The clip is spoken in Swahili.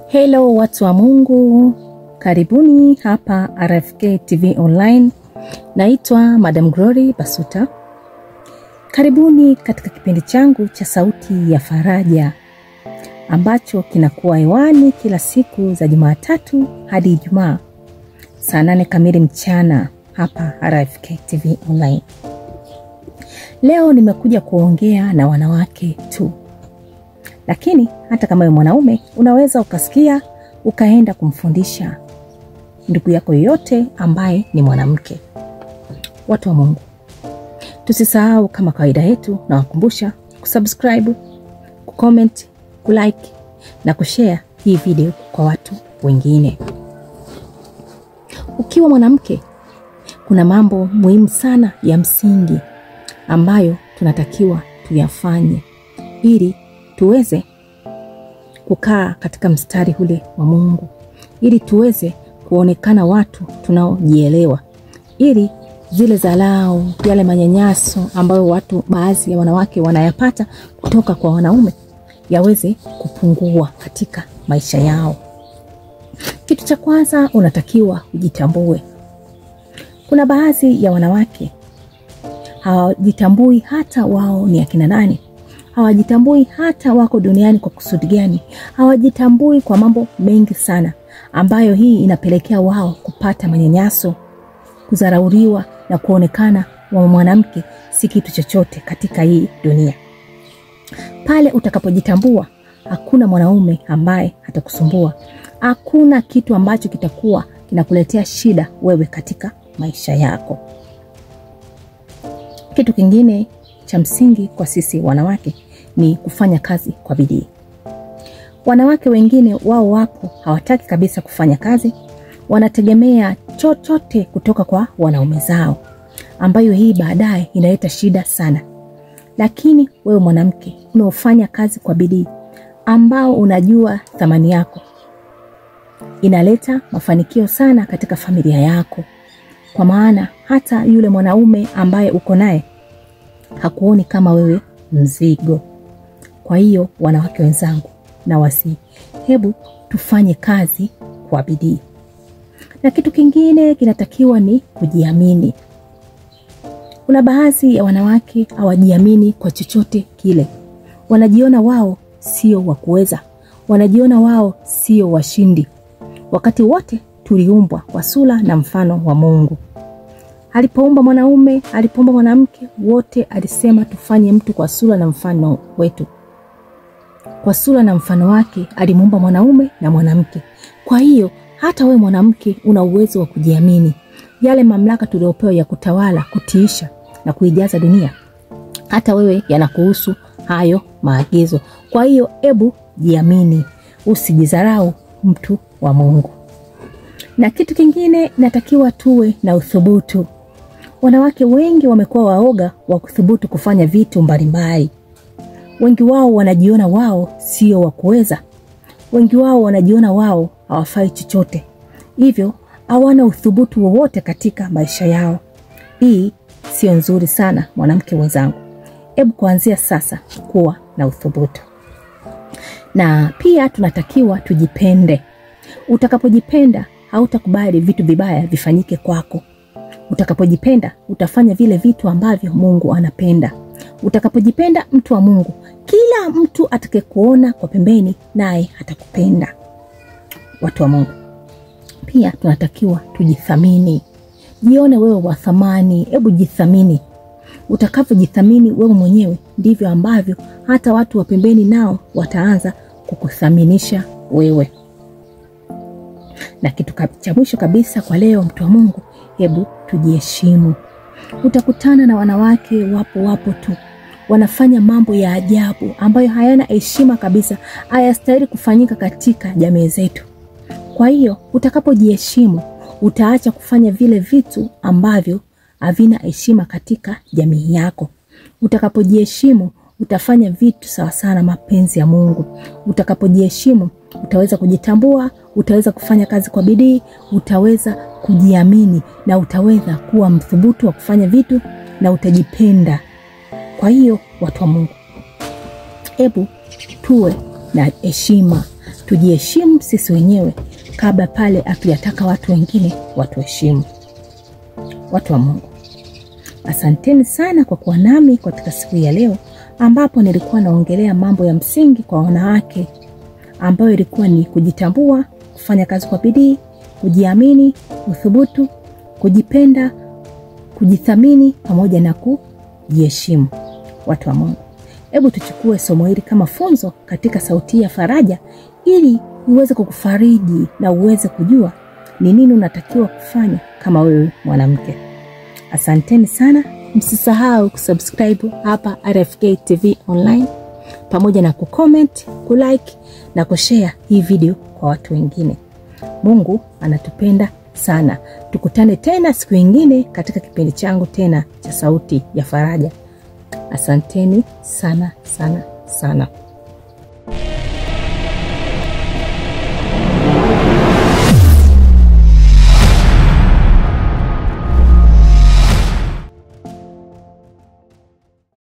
Hello watu wa Mungu, karibuni hapa RFK TV Online. Naitwa Madam Glory Basuta. Karibuni katika kipindi changu cha sauti ya faraja ambacho kinakuwa hewani kila siku za Jumatatu hadi Ijumaa saa 8 kamili mchana hapa RFK TV Online. Leo nimekuja kuongea na wanawake tu. Lakini hata kama wewe mwanaume unaweza ukasikia ukaenda kumfundisha ndugu yako yote ambaye ni mwanamke. Watu wa Mungu, tusisahau kama kawaida yetu na wakumbusha kusubscribe, kucomment, kulike na kushare hii video kwa watu wengine. Ukiwa mwanamke, kuna mambo muhimu sana ya msingi ambayo tunatakiwa tuyafanye ili tuweze kukaa katika mstari ule wa Mungu, ili tuweze kuonekana watu tunaojielewa, ili zile dharau, yale manyanyaso ambayo watu baadhi ya wanawake wanayapata kutoka kwa wanaume yaweze kupungua katika maisha yao. Kitu cha kwanza unatakiwa ujitambue. Kuna baadhi ya wanawake hawajitambui hata wao ni akina nani. Hawajitambui hata wako duniani kwa kusudi gani. Hawajitambui kwa mambo mengi sana ambayo hii inapelekea wao kupata manyanyaso, kudharauliwa na kuonekana wa mwanamke si kitu chochote katika hii dunia. Pale utakapojitambua, hakuna mwanaume ambaye hatakusumbua. Hakuna kitu ambacho kitakuwa kinakuletea shida wewe katika maisha yako. Kitu kingine cha msingi kwa sisi wanawake ni kufanya kazi kwa bidii. Wanawake wengine wao wapo hawataki kabisa kufanya kazi, wanategemea chochote kutoka kwa wanaume zao, ambayo hii baadaye inaleta shida sana. Lakini wewe mwanamke unaofanya kazi kwa bidii, ambao unajua thamani yako, inaleta mafanikio sana katika familia yako. Kwa maana hata yule mwanaume ambaye uko naye hakuoni kama wewe mzigo. Kwa hiyo wanawake wenzangu, na hebu tufanye kazi kwa bidii. Na kitu kingine kinatakiwa ni kujiamini. Kuna baadhi ya wanawake hawajiamini kwa chochote kile. Wanajiona wao sio wa kuweza. Wanajiona wao sio washindi. Wakati wote tuliumbwa kwa sura na mfano wa Mungu. Alipoumba mwanaume, alipoumba mwanamke, wote alisema tufanye mtu kwa sura na mfano wetu. Kwa sura na mfano wake alimuumba mwanaume na mwanamke. Kwa hiyo hata wewe mwanamke una uwezo wa kujiamini. Yale mamlaka tuliopewa ya kutawala, kutiisha na kuijaza dunia, hata wewe yanakuhusu hayo maagizo. Kwa hiyo hebu jiamini, usijidharau mtu wa Mungu. Na kitu kingine natakiwa tuwe na uthubutu. Wanawake wengi wamekuwa waoga wa kuthubutu kufanya vitu mbalimbali. Wengi wao wanajiona wao sio wa kuweza. Wengi wao wanajiona wao hawafai chochote. Hivyo hawana uthubutu wowote katika maisha yao. Hii sio nzuri sana mwanamke wenzangu. Hebu kuanzia sasa kuwa na uthubutu. Na pia tunatakiwa tujipende. Utakapojipenda hautakubali vitu vibaya vifanyike kwako. Utakapojipenda utafanya vile vitu ambavyo Mungu anapenda. Utakapojipenda mtu wa Mungu, kila mtu atakayekuona kwa pembeni naye atakupenda. Watu wa Mungu, pia tunatakiwa tujithamini. Jione wewe wa thamani, hebu jithamini. Utakapojithamini wewe mwenyewe, ndivyo ambavyo hata watu wa pembeni nao wataanza kukuthaminisha wewe. Na kitu cha mwisho kabisa kwa leo, mtu wa Mungu, hebu tujiheshimu. Utakutana na wanawake wapo tu wanafanya mambo ya ajabu ambayo hayana heshima kabisa, hayastahili kufanyika katika jamii zetu. Kwa hiyo utakapojiheshimu, utaacha kufanya vile vitu ambavyo havina heshima katika jamii yako. Utakapojiheshimu, utafanya vitu sawa sana mapenzi ya Mungu. Utakapojiheshimu, utaweza kujitambua, utaweza kufanya kazi kwa bidii, utaweza kujiamini na utaweza kuwa mthubutu wa kufanya vitu na utajipenda. Kwa hiyo watu wa Mungu, hebu tuwe na heshima, tujiheshimu sisi wenyewe kabla pale hatujataka watu wengine watuheshimu. Watu wa Mungu, asanteni sana kwa kuwa nami katika siku ya leo, ambapo nilikuwa naongelea mambo ya msingi kwa wanawake, ambayo ilikuwa ni kujitambua, kufanya kazi kwa bidii, kujiamini, uthubutu, kujipenda, kujithamini pamoja na kujiheshimu. Watu wa Mungu, hebu tuchukue somo hili kama funzo katika Sauti ya Faraja, ili uweze kukufariji na uweze kujua ni nini unatakiwa kufanya kama wewe mwanamke. Asanteni sana. Msisahau kusubscribe hapa RFK TV Online, pamoja na kucomment, kulike na kushare hii video kwa watu wengine. Mungu anatupenda sana. Tukutane tena siku nyingine katika kipindi changu tena cha Sauti ya Faraja. Asanteni sana sana sana.